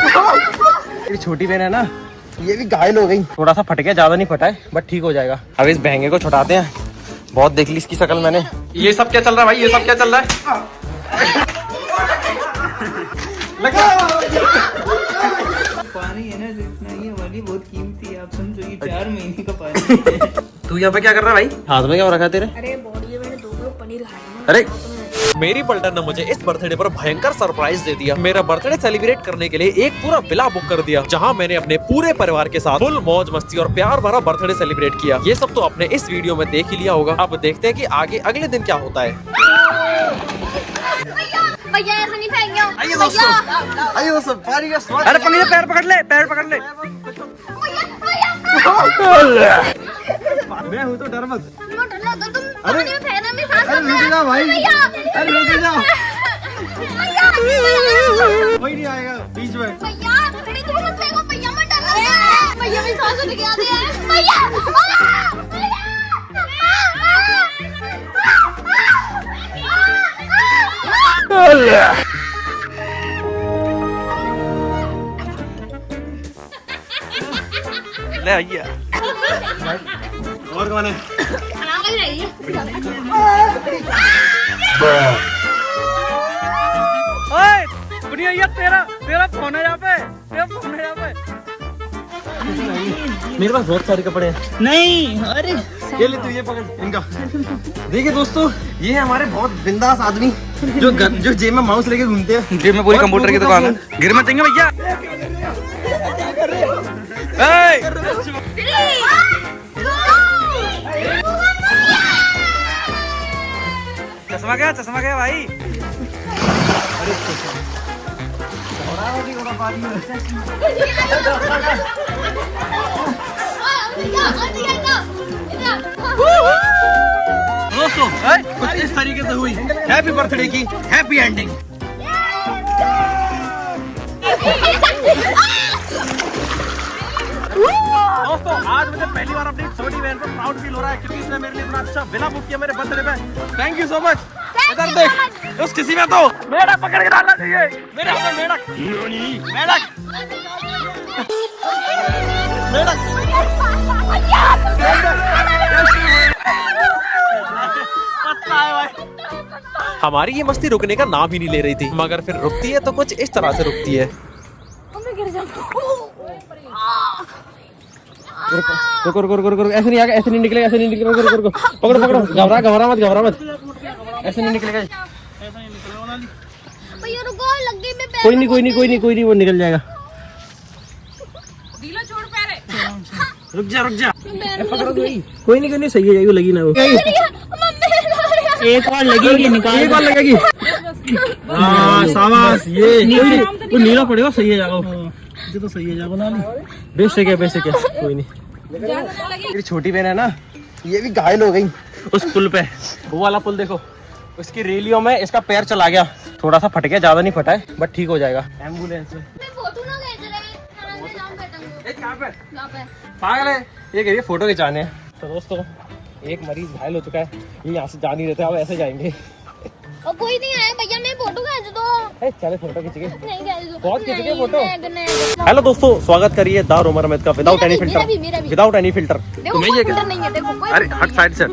मेरी छोटी बहन है ना, ये भी घायल हो गई। थोड़ा सा फट गया, ज्यादा नहीं फटा है, बट ठीक हो जाएगा। अब इस बहंगे को छुटाते हैं। बहुत देख ली इसकी शक्ल मैंने। ये सब क्या चल रहा है भाई, ये सब क्या चल रहा है? पानी है ना जितना ये वाली बहुत कीमती है, आप समझो ये 4 महीने का पानी। तू यहाँ पे क्या कर रहा है भाई? हाथ में क्या रखा है तेरे? अरे बॉडी मैंने 2 किलो पनीर खाया ना। अरे मेरी पलटन ने मुझे इस बर्थडे पर भयंकर सरप्राइज दे दिया। मेरा बर्थडे सेलिब्रेट करने के लिए एक पूरा विला बुक कर दिया, जहां मैंने अपने पूरे परिवार के साथ फुल मौज मस्ती और प्यार भरा बर्थडे सेलिब्रेट किया। ये सब तो आपने इस वीडियो में देख ही लिया होगा। अब देखते हैं कि आगे अगले दिन क्या होता है। भैया ऐसा नहीं फेंकियो। आइए दोस्तों, अरे पकड़ ले, पैर पकड़ ले, पैर पकड़ ले। मैं हूँ तो डर मत। अरे रुक जा भाई, अरे रुक जा, कोई नहीं आएगा बीच में। भैया मत डरो, भैया मेरी सांस रुक गया है। भैया ले आइए। और कौन है? ओए बुनिया, ये तेरा फोन है यहाँ पे, तेरा फोन है यहाँ पे। मेरे पास बहुत सारे कपड़े हैं। नहीं, अरे ये ले तू, ये पकड़ इनका। देखिए दोस्तों, ये है हमारे बहुत बिंदास आदमी जो जेब में माउस लेके घूमते हैं। जेब में पूरी कंप्यूटर की दुकान है। गिर मत देंगे भैया। चश्मा गया भाई। दोस्तों कुछ इस तरीके से हुई हैप्पी बर्थडे की हैप्पी एंडिंग। दोस्तों आज मुझे पहली बार अपनी छोटी बहन पर प्राउड फील हो रहा है, क्योंकि इसने मेरे लिए इतना अच्छा विला बुक किया मेरे बर्थडे पे। Thank you so much. इधर देख, उस किसी में तो मेढक पकड़ के डालना चाहिए। मेरे हाथ में मेढक। हमारी ये मस्ती रुकने का नाम ही नहीं ले रही थी, मगर फिर रुकती है तो कुछ इस तरह से रुकती है। रुको, ऐसे नहीं आएगा, ऐसे नहीं निकलेगा, ऐसे नहीं निकलेगा। रुको, पकड़ो, घबरा मत, ऐसे नहीं निकलेगा। भैया रुको, लग गई मैं पैर। कोई नहीं, वो निकल जाएगा। ढीला छोड़ पैर। रुक जा। पकड़ो कोई नहीं, सही हो जाएगी, लगी ना वो। एक बार लगेगी, निकाल एक बार लगेगी। शाबाश, ये नीला पड़ेगा, सही है जाएगा। ये तो सही है जाएगा ना। बेच क्या कोई नहीं। मेरी छोटी बहन है ना, ये भी घायल हो गई उस पुल पे। वो वाला पुल देखो, उसकी रेलियों में इसका पैर चला गया। थोड़ा सा फट गया, ज्यादा नहीं फटा है, बट ठीक हो जाएगा। एम्बुलेंस में पागल है, ये कह रही है फोटो खिंचाने। तो दोस्तों एक मरीज घायल हो चुका है, ये यहाँ से जा नहीं रहते, अब ऐसे जाएंगे। और कोई नहीं आया भैया, मैं फोटो खींच दो। चले फोटो खींच के, नहीं खींच दो, बहुत खींच के फोटो। नहीं। हेलो दोस्तों, स्वागत करिए द रोमर अहमद का without any filter. Without any filter. तुम्हें ये फिल्टर नहीं है, देखो कोई। अरे हट साइड से।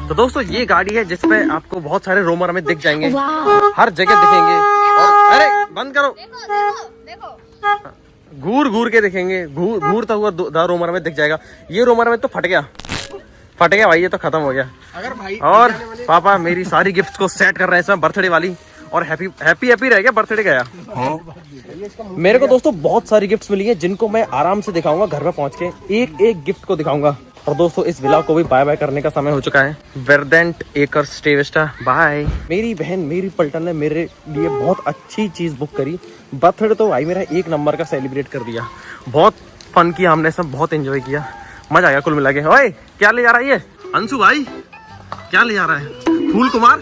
तो दोस्तों ये गाड़ी है जिसपे आपको बहुत सारे रोमर अहमद दिख जाएंगे, हर जगह दिखेंगे। और अरे बंद करो, देखो घूर के दिखेंगे, घूरता हुआ द रोमर अहमद दिख जाएगा। ये रोमर अहमद तो फट गया भाई, ये तो खत्म हो गया। अगर भाई और पापा मेरी सारी गिफ्ट्स को सेट कर रहे हैं इसमें बर्थडे वाली, और हैप्पी रह गया बर्थडे गया। मेरे को दोस्तों बहुत सारी गिफ्ट्स मिली है, जिनको मैं आराम से दिखाऊंगा घर में पहुंच के, एक गिफ्ट को दिखाऊंगा। और दोस्तों इस विला को भी बाय बाय करने का समय हो चुका है। वेरडेंट एकर्स स्टे वेस्टा बाय। मेरी बहन मेरी पलटन ने मेरे लिए बहुत अच्छी चीज बुक करी। बर्थडे तो भाई मेरा 1 नंबर का सेलिब्रेट कर दिया, बहुत फन किया हमने सब, बहुत एंजॉय किया, मजा आया कुल मिला के। ओए क्या ले जा रहा है ये अंशु भाई, क्या ले जा रहा है? फूल कुमार,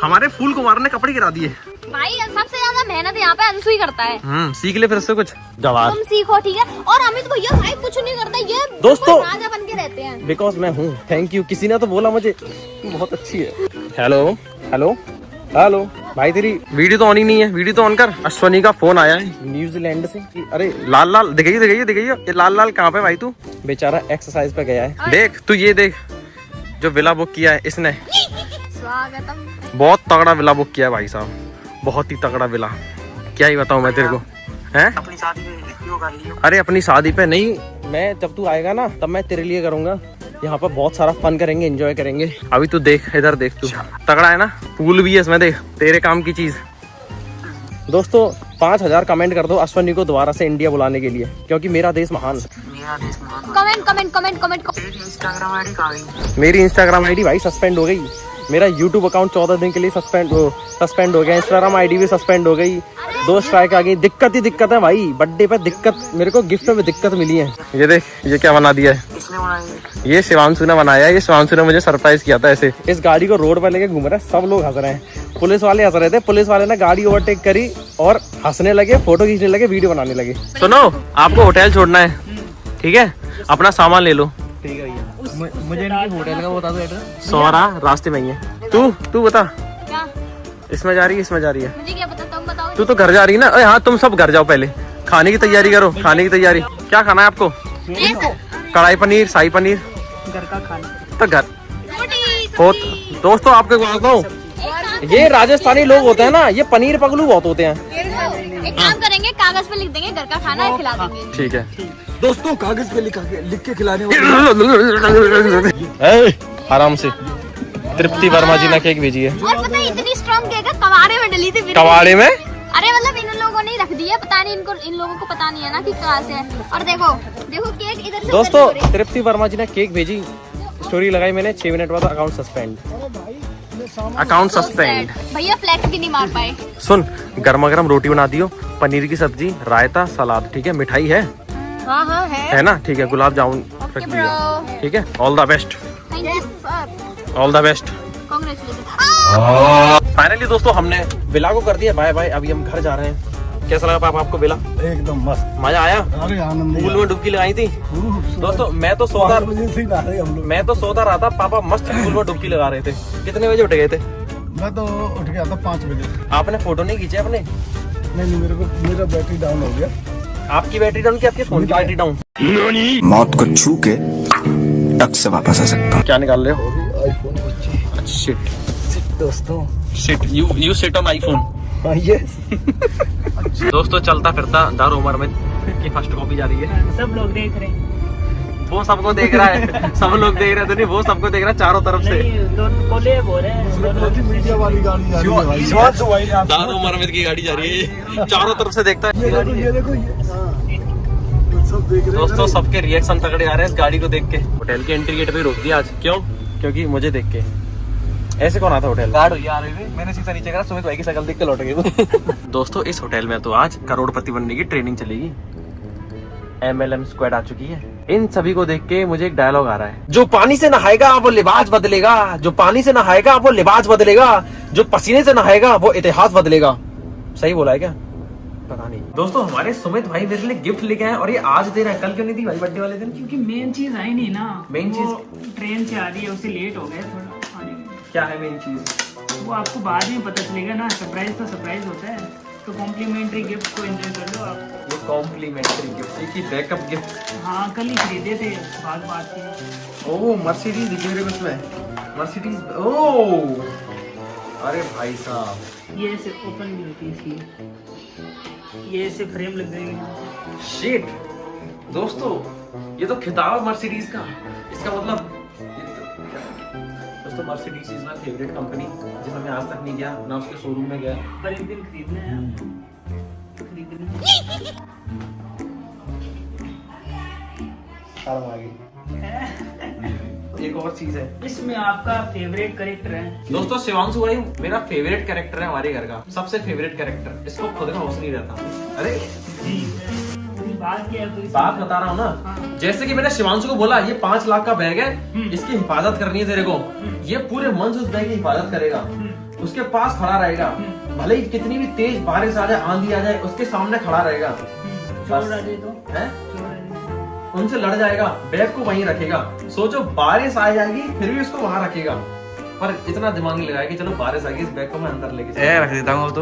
हमारे फूल कुमार ने कपड़े गिरा दिए भाई। सबसे ज्यादा मेहनत यहाँ पे अंशु ही करता है। सीख ले फिर उससे कुछ जवाब। तुम सीखो ठीक है। और अमित भैया भाई कुछ नहीं करता, ये दोस्तों राजा बन के रहते हैं। बिकॉज मैं हूँ। थैंक यू, किसी ने तो बोला मुझे बहुत अच्छी है। हेलो हेलो भाई, तेरी वीडियो तो ऑन ही नहीं है, वीडियो तो ऑन कर। अश्वनी का फोन आया है न्यूजीलैंड से कि अरे लाल लाल दिखाइए, ये लाल लाल कहाँ पे भाई? तू बेचारा एक्सरसाइज पे गया है। देख तू, ये देख जो विला बुक किया है इसने, स्वागतम। बहुत तगड़ा विला बुक किया है भाई साहब, बहुत ही तगड़ा विला। क्या ही बताऊं मैं तेरे को, हैं? अपनी शादी पे? अरे अपनी शादी पे नहीं, मैं जब तू आएगा ना तब मैं तेरे लिए करूंगा। यहाँ पर बहुत सारा फन करेंगे, एंजॉय करेंगे। अभी तू देख, इधर देख, तू तगड़ा है ना, पूल भी है इसमें, देख तेरे काम की चीज। दोस्तों 5000 कमेंट कर दो अश्वनी को दोबारा से इंडिया बुलाने के लिए, क्योंकि मेरा देश महान। कमेंट। मेरी इंस्टाग्राम आईडी भाई सस्पेंड हो गई, मेरा यूट्यूब अकाउंट 14 दिन के लिए सस्पेंड हो गया, इंस्टाग्राम आईडी भी सस्पेंड हो गई, 2 स्ट्राइक आ गई। दिक्कत ही दिक्कत है भाई, बर्थडे पे दिक्कत, मेरे को गिफ्ट में दिक्कत मिली है। ये देख, ये क्या बना दिया है? किसने बनाया? ये शिवांशु ने बनाया है, ये शिवांशु ने मुझे सरप्राइज किया था ऐसे। इस गाड़ी को रोड पर लेके घूम रहा है, सब लोग हंस रहे हैं, पुलिस वाले हंस रहे थे। पुलिस वाले ने गाड़ी ओवरटेक करी और हंसने लगे, फोटो खींचने लगे, वीडियो बनाने लगे। सुनो, आपको होटल छोड़ना है, ठीक है? अपना सामान ले लो। ठीक है भैया, मुझे होटल का बता दो एड्रेस। सौरा रास्ते में ही है। तू बता, क्या इसमें जा रही है, इसमें जा रही है? मुझे क्या पता, तुम बताओ। तू तो घर जा रही है ना? अरे हाँ, तुम सब घर जाओ, पहले खाने की तैयारी करो, खाने की तैयारी। क्या खाना है आपको? कढ़ाई पनीर, शाही पनीर, घर का खाना तो घर रोटी। हो। दोस्तों आपको बताता हूँ, ये राजस्थानी लोग होते हैं ना, ये पनीर पगलू बहुत होते हैं। एक काम करेंगे, कागज पे लिख देंगे घर का खाना है, खिला देंगे। ठीक है दोस्तों, कागज पे लिख के खिलाने आराम से। तृप्ति वर्मा जी ने केक भेजी है, और पता है इतनी स्ट्रॉन्ग केक है, कबाड़े में डली थी फिर भी। कबाड़े में। अरे मतलब इन लोगों ने ही रख दिया, पता नहीं इनको, इन लोगों को पता नहीं है ना कि कहाँ से है। और देखो केक इधर से दोस्तों उधर हो रही है। तृप्ति वर्मा जी ने केक भेजी, स्टोरी लगाई मैंने, 6 मिनट बाद account suspend. Account So suspend. sad। भैया फ्लैक्स भी नहीं मार पाए। सुन, गर्मा गर्म रोटी बना दियो, पनीर की सब्जी, रायता, सलाद, ठीक है? मिठाई है हाँ है ना? ठीक है, गुलाब जामुन रख ओके दिया, ब्रो, ठीक है? All the best, thank you sir, all the best. Congratulation. Finally दोस्तों हमने विला को कर दिया बाय बाय, अभी हम घर जा रहे हैं। कैसा लगा पापा आपको विला? एकदम मस्त, मजा आया? अरे आनंद पूल में डुबकी लगाई थी दोस्तों। मैं तो सोता रहा था, पापा मस्त पूल में डुबकी लगा रहे थे। कितने बजे उठ गए थे? मैं तो उठ गया था 5 बजे। आपने फोटो नहीं खींचे अपने? नहीं, मेरा बैटरी डाउन हो गया। आपकी बैटरी डाउन की, आपके फोन की बैटरी डाउन? मौत को छू के टक से वापस आ सकता हूँ। क्या निकाल रहे हो? आईफोन शिट दोस्तों, shit, you sit on iPhone. Yes. दोस्तों चलता फिरता दारू उमर में की फर्स्ट कॉपी जा रही है, सब लोग देख रहे हैं। वो सबको देख रहा है। सब लोग देख रहे थे, नहीं वो सबको देख रहा है चारों तरफ से। नहीं, दोनों कोलेब हो रहे हैं, दोनों मीडिया वाली गाड़ी जा रही है भाई। शिवांशु भाई ने दारू उमर की गाड़ी जा रही है, चारों तरफ से देखता है। ये देखो सब देख रहे हैं। दोस्तों सबके रिएक्शन तगड़े आ रहे हैं इस गाड़ी को देख के। होटल के एंट्री गेट पे रोक दिया आज, क्यों? क्योंकि मुझे देख के। ऐसे कौन आता होटल? गार्ड भैया आ रहे थे, मैंने शीशा नीचे करा, सुमित भाई की शक्ल देख के लौट गए। दोस्तों इस होटल में तो आज करोड़पति बनने की ट्रेनिंग चलेगी। MLM स्क्वाड आ चुकी है। इन सभी को देख के मुझे एक डायलॉग आ रहा है, जो पानी से नहाएगा वो लिबास बदलेगा, जो पानी से नहाएगा वो लिबास बदलेगा, जो पसीने से नहाएगा वो इतिहास बदलेगा। सही बोला है क्या? पता नहीं। दोस्तों हमारे सुमित भाई मेरे लिए गिफ्ट लेके आए और ये आज दे रहा है, कल क्यों नहीं दी भाई बर्थडे वाले दिन? क्योंकि मेन चीज आई नहीं ना। मेन वो चीज? ट्रेन से आ रही है, उससे लेट हो गए थोड़ा आने में। क्या है मेन चीज? वो आपको बाद में पता चलेगा ना, सरप्राइज तो सरप्राइज होता है। तो कॉम्प्लीमेंट्री गिफ्ट को एंजॉय कर लो आप। वो कॉम्प्लीमेंट्री गिफ्ट, एक बैकअप गिफ्ट। हाँ, कल ही खरीदे थे, बात की। ओह मर्सिडीज दिख मेरे बस में, मर्सिडीज। ओह अरे भाई साहब, ये ऐसे ओपन भी होती है इसकी, ये ऐसे फ्रेम लग जाएगी। शिट दोस्तों, ये तो खिताब है मर्सिडीज का। इसका मतलब दोस्तों Mercedes is my favourite company, जिसमें मैं आज तक नहीं गया ना, उसके शोरूम में गया। पर एक दिन खरीदना है आपको, खरीदना एक और चीज है, इसमें आपका फेवरेट कैरेक्टर है। दोस्तों शिवांशु भाई मेरा फेवरेट कैरेक्टर है हमारे घर का, सबसे फेवरेट कैरेक्टर। इसको खुद का होश नहीं रहता। अरे बात क्या है? बात बता रहा हूँ ना, जैसे कि मैंने शिवांशु को बोला ये 5 लाख का बैग है, इसकी हिफाजत करनी है तेरे को। ये पूरे मन से उस बैग की हिफाजत करेगा, उसके पास खड़ा रहेगा, भले ही कितनी भी तेज बारिश आ जाए, आंधी आ जाए, उसके सामने खड़ा रहेगा। चोर आ जाए तो है? उनसे लड़ जाएगा, बैग को वहीं रखेगा। सोचो बारिश आ जाएगी फिर भी उसको वहां रखेगा, पर इतना दिमाग नहीं लगाया कि चलो बारिश आ गई, इस बैग को मैं अंदर लेके ए रख देता हूँ तो।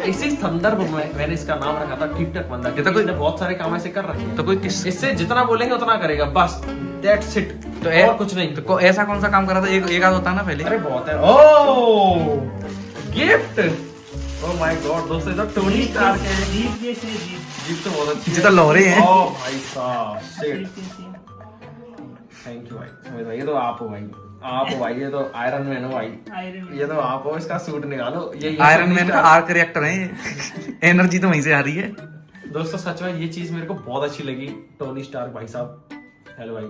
इसी संदर्भ में मैंने इसका नाम रखा था ठीक ठाक बंदा। ये तो कोई बहुत सारे काम ऐसे कर रखे हैं, तो कोई किस इससे जितना बोलेंगे उतना करेगा, बस दैट्स इट। तो और कुछ नहीं। तो ऐसा कौन सा काम करा था? एक आध होता ना पहले। अरे बहुत है। ओह गिफ्ट, ओह माय गॉड दोस्तों, ये तो टोनी स्टार के हैं। गिफ्ट तो बहुत अच्छी है। जितना लोहरे हैं। ओह भाई साहब शिट, थैंक यू भाई। ये तो आप हो भाई, आप हो भाई, ये तो आयरन मैन हो भाई, ये तो आप हो। इसका सूट निकालो, ये आयरन मैन का आर्क रिएक्टर है ये। एनर्जी तो वहीं से आ रही है। दोस्तों सच में ये चीज मेरे को बहुत अच्छी लगी, टोनी स्टार्क भाई साहब। हेलो भाई,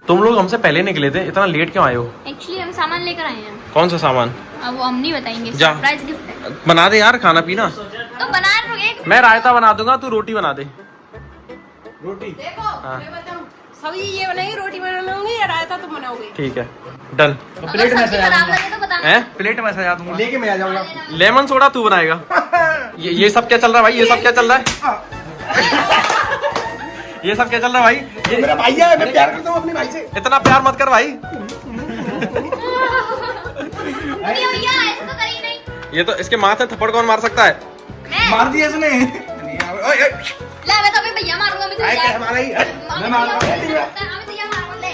तुम लोग हमसे पहले निकले थे, इतना लेट क्यों आए हो? एक्चुअली हम सामान लेकर आए हैं। कौन सा सामान? अब वो हम नहीं बताएंगे, जा। सरप्राइज गिफ्ट है। बना दे यार खाना पीना। तो बना लोगे? मैं रायता बना दूंगा, तू रोटी बना दे। देखो हाँ। मैं बताऊं, सब्जी ये बनाएगी, रोटी बनाऊंगी या रायता तुम बनाओगे। ठीक है डन। अगर सब्जी खराब लगे तो बताना। हैं? प्लेट में सजा दूंगा। लेके मैं आ जाऊंगा। लेमन सोडा तू बनाएगा। ये सब क्या चल रहा है भाई? ये सब क्या चल रहा है? ये सब क्या चल रहा है भाई? मेरा भाई है, मैं प्यार करता हूँ अपने भाई से। इतना प्यार मत कर भाई। नहीं भैया ऐसे तो करी नहीं। ये तो इसके माथे थप्पड़ कौन मार सकता है? मैं मार दिया इसने। ले मैं तो अभी भैया मारूंगा, मैं तुझे यार हमारा ही मैं मारूंगा, मैं तुझे मारूंगा। ले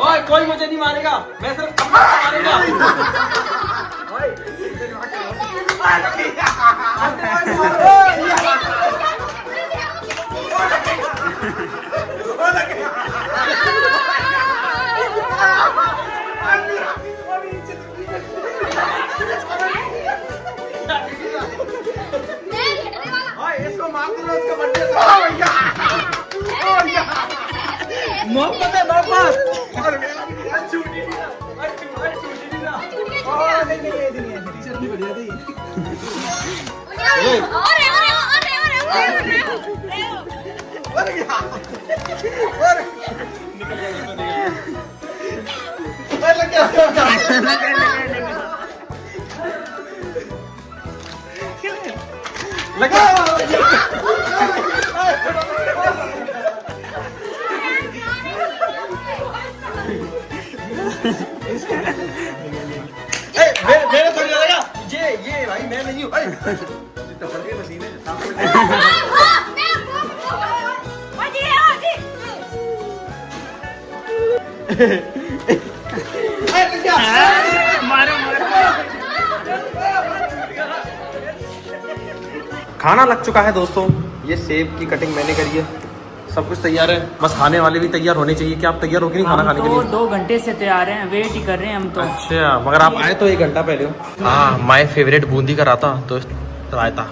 ओए कोई मुझे नहीं मारेगा, मैं सिर्फ अपना मारूंगा। इसको मार दो, इसका बर्थडे मोहब्बत है, मोहब्बत। और मेरा भी छूटी नहीं, टी-शर्ट भी बढ़िया थी। मेरे थोड़ी लगा ये भाई मैं नहीं हूँ। टपड़ के मशीन है। खाना लग चुका है दोस्तों, ये सेब की कटिंग मैंने करी है, सब कुछ तैयार है, बस खाने वाले भी तैयार होने चाहिए। क्या आप तैयार हो कि नहीं खाना खाने के लिए? 2 घंटे से तैयार हैं, वेट ही कर रहे हैं हम तो। अच्छा मगर आप आए तो 1 घंटा पहले हो। हाँ माय फेवरेट बूंदी का रायता, तो रायता।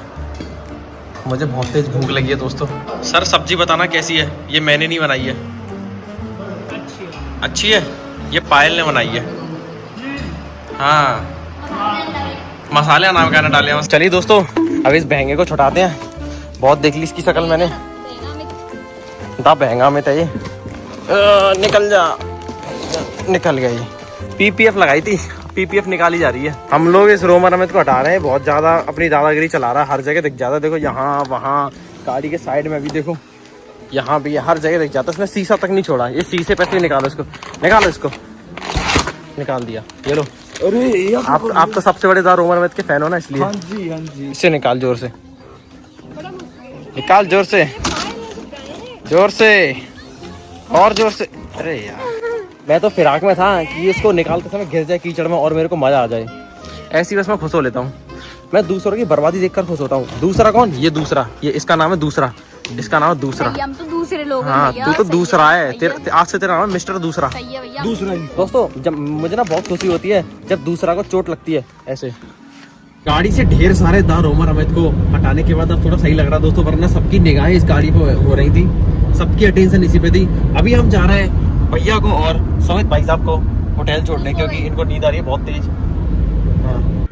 मुझे बहुत तेज भूख लगी है दोस्तों। सर सब्जी बताना कैसी है? ये मैंने नहीं बनाई है। अच्छी है, ये पायल ने बनाई है। हाँ मसाले नाम कहना डाले हैं। चलिए दोस्तों अब इस बहंगे को छुटाते हैं, बहुत देख ली इसकी शक्ल मैंने। दा बहंगा में ये निकल जा, निकल गई। पीपीएफ लगाई थी, पीपीएफ निकाली जा रही है। हम लोग इस रोमर अमित को हटा रहे हैं, बहुत ज्यादा अपनी दादागिरी चला रहा है, हर जगह दिख जाता है। देखो यहाँ वहाँ गाड़ी के साइड में भी देखो, यहाँ भी हर जगह दिख जाता है। उसने शीशा तक नहीं छोड़ा। ये शीशे पे से निकालो इसको, निकालो इसको। निकाल दिया, ये लो। अरे आप तो सबसे बड़े दादा रोमर अमित के फैन हो ना, इसलिए। हाँ जी। इसे निकाल जोर से, निकाल जोर से, जोर से और जोर से। अरे यार मैं तो फिराक में था कि इसको निकालते समय गिर जाए कीचड़ में और मेरे को मजा आ जाए। ऐसी बस मैं खुश हो लेता हूँ। मैं दूसरों की बर्बादी देखकर खुश होता हूँ। दूसरा कौन? ये दूसरा, ये इसका नाम है दूसरा, इसका नाम है दूसरा। हम तो दूसरे लोग हैं हाँ भैया, तू तो सही दूसरा है, भैया। आज से तेरा नाम है मिस्टर दूसरा। सही है भैया। दूसरा ही। दोस्तों जब मुझे ना बहुत खुशी होती है जब दूसरा को चोट लगती है ऐसे। गाड़ी से ढेर सारे दार उमर अमित को हटाने के बाद अब थोड़ा सही लग रहा दोस्तों, वरना सबकी निगाहें इस गाड़ी पे हो रही थी, सबकी अटेंशन इसी पे थी। अभी हम जा रहे हैं भैया को और सुमित भाई साहब को होटल छोड़ने, क्योंकि इनको नींद आ रही है बहुत तेज।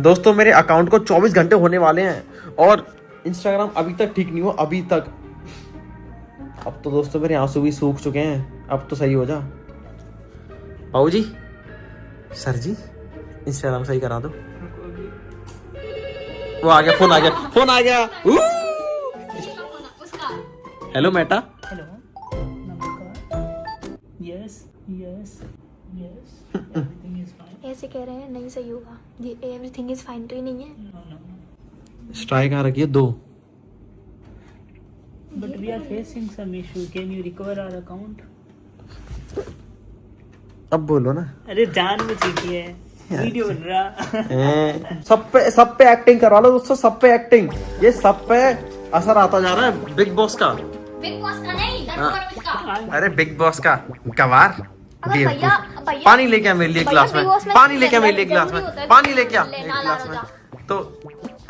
दोस्तों मेरे अकाउंट को 24 घंटे होने वाले हैं और इंस्टाग्राम अभी तक ठीक नहीं हुआ, अभी तक। अब तो दोस्तों मेरे आंसू भी सूख चुके हैं, अब तो सही हो जा। बाबू जी, सर जी इंस्टाग्राम सही करा दो। वो आ गया, फोन आ गया, फोन आ गया। Hello Meta. से कह रहे हैं नहीं सही होगा, ये एवरीथिंग इज फाइन तो ही नहीं है। स्ट्राइक आ रखी है 2। But we are facing some issue. Can you recover our account? अब बोलो ना। अरे जान बची है, वीडियो बन रहा। सब पे एक्टिंग करवा लो दोस्तों, सब पे एक्टिंग। ये सब पे असर आता जा रहा है बिग बॉस का। बिग बॉस का नहीं, का। अरे बिग बॉस का कवार। भैया पानी लेके आ मेरे लिए गिलास में, पानी लेके आ मेरे लिए गिलास में, पानी लेके आ एक ले, ना ला गिलास रहा में। जा। तो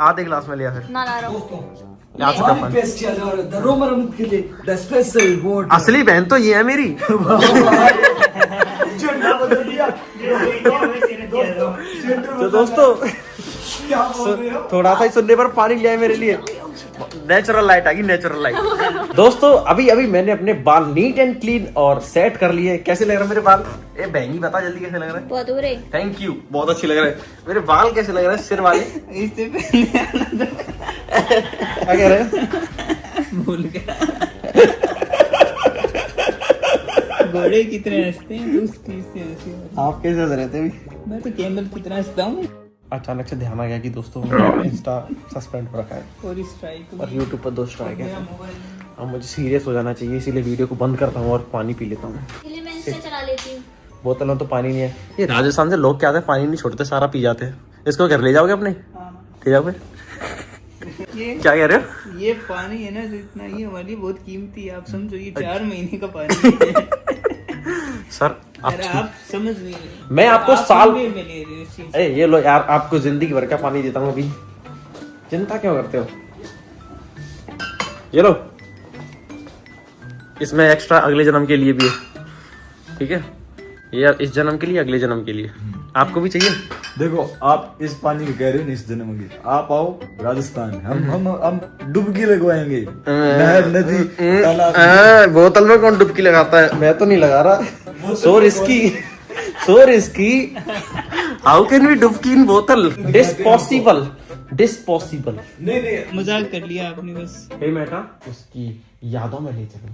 आधे गिलास में लिया फिर ना ला रहा हूँ। ले आ चुका पानी। पेस्ट किया जा रहा है द रोमरम के लिए द स्पेशल वोट। असली बहन तो ये है मेरी। तो दोस्तों थोड़ा सा ही सुनने पर पानी लिया है मेरे लिए। नेचुरल लाइट आ गई, नेचुरल लाइट। दोस्तों अभी मैंने अपने बाल नीट एंड क्लीन और सेट कर लिए। कैसे लग रहे हैं मेरे बाल? ए बहनी बता जल्दी कैसे लग रहा है? बहुत बुरे। थैंक यू, बहुत अच्छी लग रहा है। मेरे बाल कैसे लग रहे हैं सिर वाले? इससे पहले क्या कह रहे हैं? भूल गया। घोड़े की तरह हंसते हैं, उस चीज से हंसी। आप कैसे हंस रहे थे अभी? मैं तो कैमल की तरह हंसता हूँ। अचानक से ध्यान आ गया कि दोस्तों इंस्टा सस्पेंड पर रखा है और स्ट्राइक और यूट्यूब पर 2 स्ट्राइक है। अब मुझे सीरियस हो जाना चाहिए, इसीलिए वीडियो को बंद करता हूँ और पानी पी लेता हूँ। इसलिए मैं इंस्टा चला लेती हूँ। बोतल में तो पानी नहीं है। ये राजस्थान से लोग क्या आते हैं, पानी नहीं छोड़ते, सारा पी जाते हैं। इसको घर ले जाओगे अपने? ले जाओगे? ये क्या कह रहे हो? ये पानी है ना जो इतना, ये हमारी बहुत कीमती है। आप समझो ये 4 महीने का पानी है। सर अरे आप समझ नहीं रहे। मैं आपको आप साल में ले रहे हो इस चीज। अरे ये लो यार, आपको जिंदगी भर का पानी देता हूँ अभी, चिंता क्यों करते हो? ये लो, इसमें एक्स्ट्रा अगले जन्म के लिए भी है, ठीक है? ये इस जन्म के लिए, अगले जन्म के लिए। आपको भी चाहिए? देखो आप इस पानी को कह रहे हो ना, इस जन्म की। आप आओ राजस्थान, हम डुबकी लगवाएंगे नहर, नदी, तालाब। बोतल में कौन डुबकी लगाता है? मैं तो नहीं लगा रहा। So risky how can we डुबकी इन बोतल? डिस्पॉसिबल। नहीं मजाक कर लिया आपने बस। बेटा उसकी यादों में ले चलो।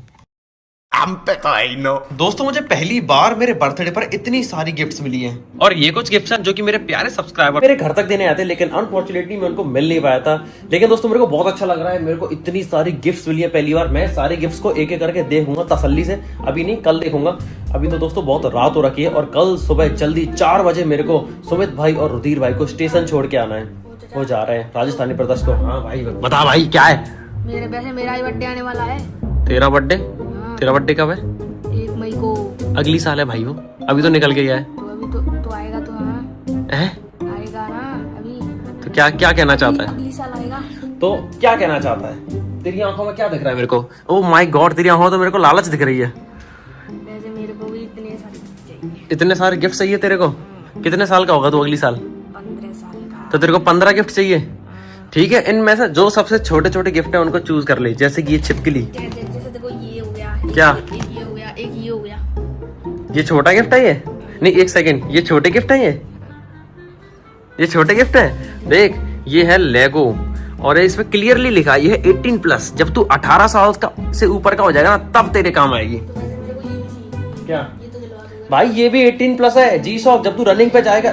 दोस्तों मुझे पहली बार मेरे बर्थडे पर इतनी सारी गिफ्ट्स मिली हैं और ये कुछ गिफ्ट्स हैं जो कि मेरे प्यारे सब्सक्राइबर मेरे घर तक देने आते हैं, लेकिन अनफॉर्चुनेटली मैं उनको मिल नहीं पाया था। लेकिन दोस्तों मेरे को बहुत अच्छा लग रहा है, मेरे को इतनी सारी गिफ्ट्स मिली है पहली बार। मैं सारे गिफ्ट्स को एक एक करके देखूंगा तसल्ली से, अभी नहीं कल देखूंगा। अभी तो दोस्तों बहुत रात हो रखी है और कल सुबह जल्दी 4 बजे मेरे को सुमित भाई और रुधिर भाई को स्टेशन छोड़ के आना है। वो जा रहे हैं राजस्थानी प्रदर्शन को। हाँ भाई बता भाई क्या है? मेरा ही बर्थडे आने वाला है। तेरा बर्थडे? तेरा बर्थडे कब है? 1 मई को। अगली साल है भाई, वो अभी तो निकल के गया है। तो अभी तो आएगा तो। हाँ आएगा ना अभी। तो क्या कहना चाहता है? अगली साल आएगा। तो क्या कहना चाहता है? तेरी आंखों में क्या दिख रहा है मेरे को? ओह माय गॉड, तेरी आंखों में तो मेरे को लालच दिख रही है। वैसे मेरे को भी इतने सारे चाहिए। इतने सारे गिफ्ट चाहिए तेरे को? कितने साल का होगा तू अगली साल? 15 साल का। तो तेरे को 15 गिफ्ट चाहिए? ठीक है, इनमें से जो सबसे छोटे छोटे गिफ्ट है उनको चूज कर ले। जैसे कि ये छिपकली। जैसे देखो ये हो गया। क्या? एक ये हो गया, एक ये हो गया। ये छोटा गिफ्ट है ये? नहीं एक सेकंड, ये छोटे गिफ्ट है ये छोटे गिफ्ट है। देख ये है लेगो और इसमें क्लियरली लिखा है ये है 18+। जब तू 18 साल का से ऊपर का हो जाएगा ना तब तेरे काम आएगी। तो वैसे मेरे को ये भी चाहिए। क्या? ये तो दिलवा दोगे। भाई ये भी 18+ है। जी शॉप जब तू रनिंग पे जाएगा।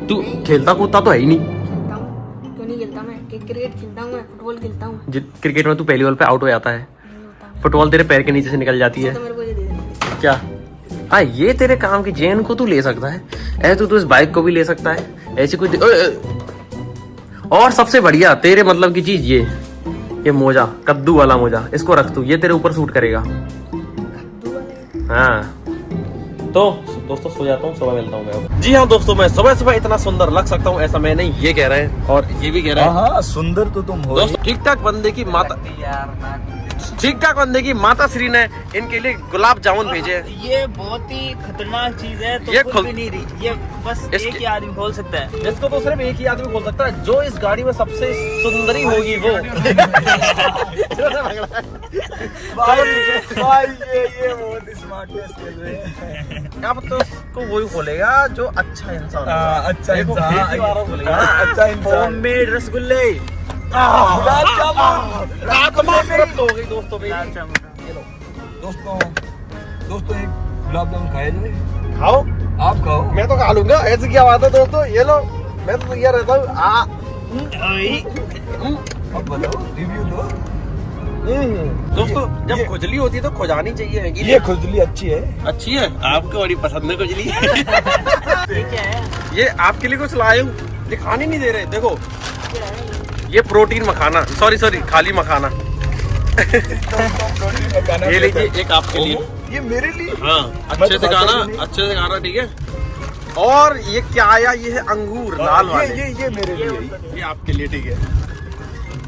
तू खेलता कूदता तो है ही नहीं। खेलता हूँ, क्यों नहीं खेलता मैं? क्रिकेट खेलता हूँ, मैं फुटबॉल खेलता हूँ। क्रिकेट में तू पहली बॉल पे आउट हो जाता है, नहीं होता। फुटबॉल तेरे पैर के नीचे से निकल जाती है। तो मेरे को ये दे देना। क्या? हाँ ये तेरे काम की चेन को तू ले सकता है, ऐसे तू इस बाइक को भी ले सकता है, ऐसी कुछ। और सबसे बढ़िया तेरे मतलब की चीज ये मोजा, कद्दू वाला मोजा, इसको रख तू, ये तेरे ऊपर सूट करेगा। हाँ तो दोस्तों सो जाता हूँ, सुबह मिलता हूँ मैं। जी हाँ दोस्तों, मैं सुबह इतना सुंदर लग सकता हूँ ऐसा मैं नहीं, ये कह रहे हैं और ये भी कह रहे हैं। हाँ सुंदर तो तुम हो। दोस्तों ठीक ठाक बंदे की माता श्री ने इनके लिए गुलाब जामुन भेजे हैं। ये बहुत ही खतरनाक चीज है। तो ये खुल खुल भी नहीं रही, ये बस एक ही आदमी खोल सकता है। इसको तो सिर्फ एक ही आदमी खोल सकता है, जो इस गाड़ी में सबसे सुंदरी होगी वो। भाई ये बहुत स्मार्ट खेल रहे हैं। अब तो उसको वही खोलेगा जो अच्छा इंसान। अच्छा देखो, इंसान, एक ही बार और खोलेगा। अच्छा इंसान। होममेड रसगुल्ले। गुलाब जामुन। हो गई दोस्तों मेरी। दोस्तों एक गुलाब जामुन खाए जाए। खाओ आप खाओ। मैं तो खा लूंगा, ऐसे क्या बात है दोस्तों। ये लो, मैं तो तैयार रहता हूँ। अब बताओ, रिव्यू दो। दोस्तों जब खुजली होती है तो खुजानी चाहिए है कि ये खुजली अच्छी है। अच्छी है, आपको बड़ी पसंद है खुजली। ये क्या है? ये आपके लिए कुछ लाए हूँ, दिखाने नहीं दे रहे। देखो ये प्रोटीन मखाना, सॉरी खाली मखाना। ये लीजिए, एक आपके लिए। ये मेरे लिए। हाँ, अच्छे से खाना, ठीक है। और ये क्या आया, ये है अंगूर लाल वाले। ये मेरे लिए। ये आपके लिए, ठीक है।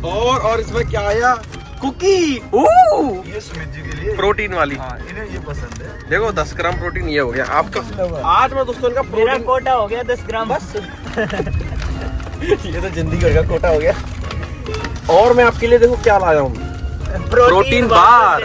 और इसमें क्या आया, कुकी। ये सुमित जी के लिए प्रोटीन वाली। हाँ, इन्हें ये पसंद है। देखो 10 ग्राम प्रोटीन ये हो गया आपका। आज मैं दोस्तों इनका मेरा प्रोटीन, कोटा हो गया 10 ग्राम बस। ये तो जिंदगी भर का कोटा हो गया। और मैं आपके लिए देखो क्या लाया हूँ, प्रोटीन बार।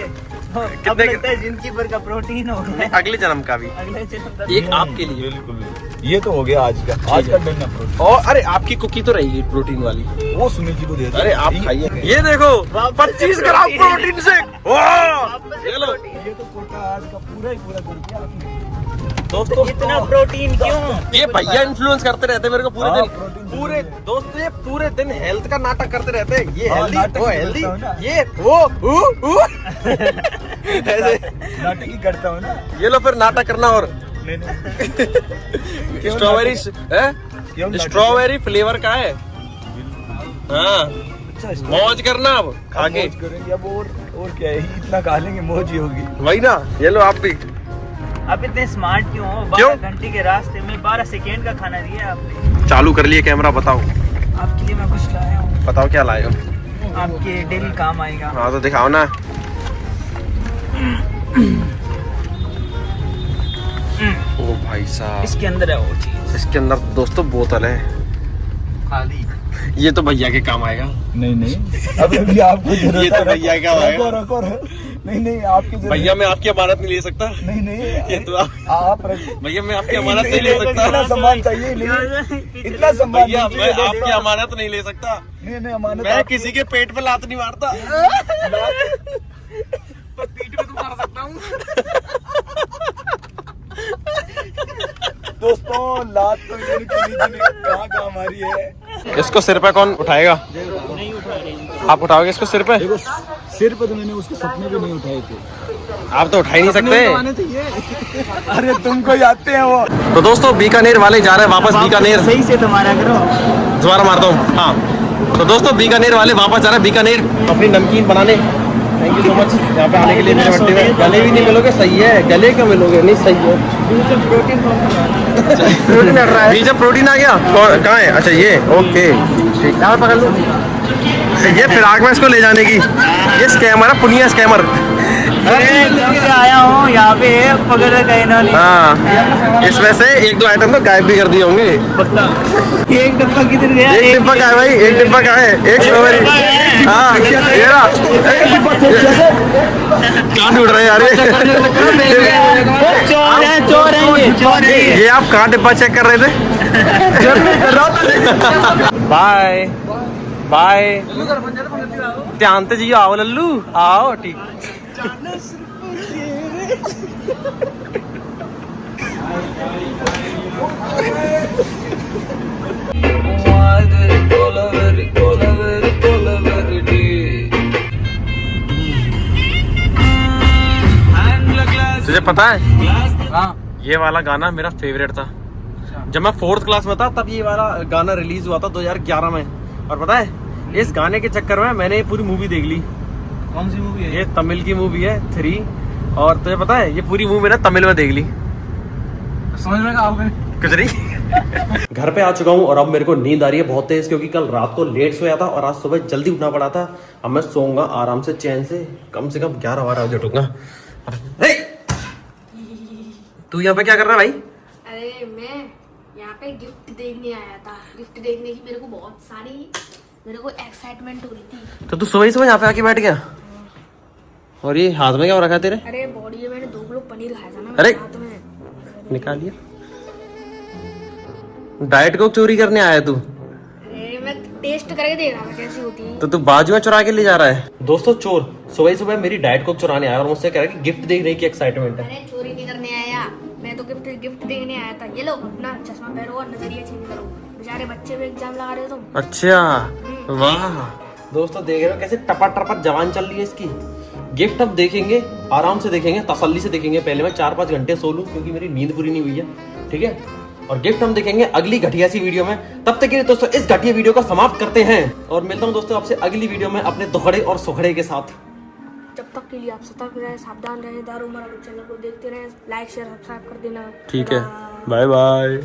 अब लगता है जिंदगी भर का प्रोटीन हो गया। अगले जन्म का भी। अगले जन्म का एक आपके लिए। बिल्कुल, ये तो हो गया आज का डन है प्रोटीन। और अरे आपकी कुकी तो रहेगी प्रोटीन वाली, वो सुमित जी को दे दो। अरे आप खाइए। ये देखो 25 ग्राम प्रोटीन से। ये लो ये तो कोटा आज का पूरा कर दिया आपने। दोस्तों, इतना प्रोटीन क्यों? ये भैया इन्फ्लुएंस करते रहते हैं मेरे को पूरे हाँ, दिन। प्रोटीन पूरे दोस्तों ये पूरे दिन हेल्थ का नाटक करते रहते हैं। ये हाँ, हेल्दी, नाटक वो ही हेल्दी, करता हूँ ना। ये वो ऐसे नाटक ही करता हूँ ना। ये लो फिर नाटक करना। और नहीं। स्ट्रॉबेरी क्यों नाटक? स्ट्रॉबेरी फ्लेवर का है। हाँ, अच्छा, मौज करना अब खा के। मौज करेंगे अब। और क्या है, इतना खा लेंगे मौज ही होगी। वही ना, ये लो आप भी। आप इतने स्मार्ट क्यों हो? क्यों? 12 घंटे के रास्ते में 12 सेकेंड का खाना दिया आपने। चालू कर लिए कैमरा, बताओ आपके लिए मैं कुछ लाया हूँ, बताओ क्या लाए हो। आपके डेली काम आएगा। हाँ तो दिखाओ ना। ओ भाई साहब, इसके अंदर है वो चीज। इसके अंदर दोस्तों बोतल है खाली। ये तो भैया के काम आएगा। नहीं अभी आपको जरूरत ये तो है। भैया का आएगा। रखो। नहीं आपकी जरूरत। भैया मैं आपकी अमानत नहीं ले सकता। नहीं ये तो आप रखो। भैया मैं आपकी अमानत नहीं ले इतना सकता। सम्मान चाहिए नहीं। इतना सम्मान भैया नहीं मैं चाहिए। आपकी अमानत नहीं ले सकता। नहीं अमानत मैं आप- किसी के पेट पे लात नहीं मारता, पर पीठ पे तो मार सकता हूँ। दोस्तों लात तो ये कहाँ काम आ रही है। इसको सिर पे कौन उठाएगा? नहीं उठा रही। आप उठाओगे इसको सिर पे? देखो सिर पे तो मैंने उसके सपने भी नहीं उठाए थे। आप तो उठा ही नहीं सकते। अरे तुमको आते हैं वो। तो दोस्तों बीकानेर वाले जा रहे हैं वापस बीकानेर। सही से तुम्हारा करो। दोबारा मारता हूँ। हाँ तो दोस्तों बीकानेर वाले वापस जा रहे हैं बीकानेर अपनी नमकीन बनाने। थैंक यू सो मच यहाँ पे आने के लिए मेरे मट्टी में। गले भी नहीं मिलोगे, सही है। गले क्यों मिलोगे, नहीं सही है। प्रोटीन प्रोटीन हट रहा है। बीच में प्रोटीन आ गया। और कहाँ है? अच्छा ये, ओके ठीक। यहाँ पकड़ लो। ये फिराक में इसको ले जाने की। ये स्कैमर है, पुनिया स्कैमर। अरे जब से आया हूँ यहाँ पे पकड़ रखा इन्होंने। हाँ, इसमें से 1-2 आइटम तो गायब भी कर दिए होंगे। एक डब्बा किधर गया? एक डिब्बा का है भाई, एक डिब्बा का है। एक स्ट्रॉबेरी। हाँ ये रहा। कहाँ ढूंढ रहे हैं यार ये? चोर है ये। ये आप कहाँ डिब्बा चेक कर रहे थे? Bye bye. ध्यान से जी, आओ लल्लू आओ। ठीक तुझे पता है हाँ। ये वाला गाना मेरा फेवरेट था। जब मैं 4th क्लास में था तब ये वाला गाना रिलीज हुआ था 2011 में। और पता है इस गाने के चक्कर में मैंने ये पूरी मूवी देख ली। कौन सी मूवी है? ये तमिल की मूवी है 3। और तुझे पता है ये पूरी मूवी मैंने तमिल में देख ली। समझ में आओगे? कुछ नहीं। घर पे आ चुका हूँ और अब मेरे को नींद आ रही है बहुत तेज, क्योंकि कल रात को लेट सोया था और आज सुबह जल्दी उठना पड़ा था। अब मैं सोऊंगा आराम से चैन से कम 11-12 बजे उठूंगा। तू यहाँ पे क्या कर रहा है भाई? अरे मैं यहाँ पे गिफ्ट देखने आया था। गिफ्ट देखने की मेरे को एक्साइटमेंट हो रही थी। तो तू सुबह ही सुबह यहाँ पे आके बैठ गया? और ये हाथ में क्या हो रखा है तेरे? अरे बॉडी में मैंने 2 किलो पनीर खाया था ना। अरे! रात में। निकाल लिया। डाइट कोक चोरी करने आया तू? अरे मैं टेस्ट करके देख रहा था कैसी होती है। तो तू बाजू में चुरा के ले जा रहा है? दोस्तों चोर सुबह ही सुबह मेरी डाइट कोक चुराने आया और मुझसे कह रहा है कि गिफ्ट देखने की एक्साइटमेंट है। अरे चोरी नहीं करने आया, मैं तो गिफ्ट कोई गिफ्ट देने आया था। ये लो अपना चश्मा पहनो और नजरिया चेंज करो, बेचारे बच्चे भी एग्जाम लगा रहे हो तुम। अच्छा वाह दोस्तों, देख रहे हो कैसे टपा टपा जवान चल रही है इसकी। गिफ्ट अब देखेंगे, आराम से देखेंगे, तसल्ली से देखेंगे। पहले मैं 4-5 घंटे सो लूं क्योंकि मेरी नींद पूरी नहीं हुई है, ठीक है। और गिफ्ट हम देखेंगे अगली घटिया सी वीडियो में। तब तक के लिए दोस्तों इस घटिया वीडियो को समाप्त करते हैं और मिलता हूं दोस्तों आपसे अगली वीडियो में अपने दुखड़े और सुखड़े के साथ। जब तक के लिए आप सतर्क रहे, सावधान रहे, दारू मरा चैनल को देखते रहे, लाइक शेयर सब्सक्राइब कर देना। ठीक है, बाय बाय।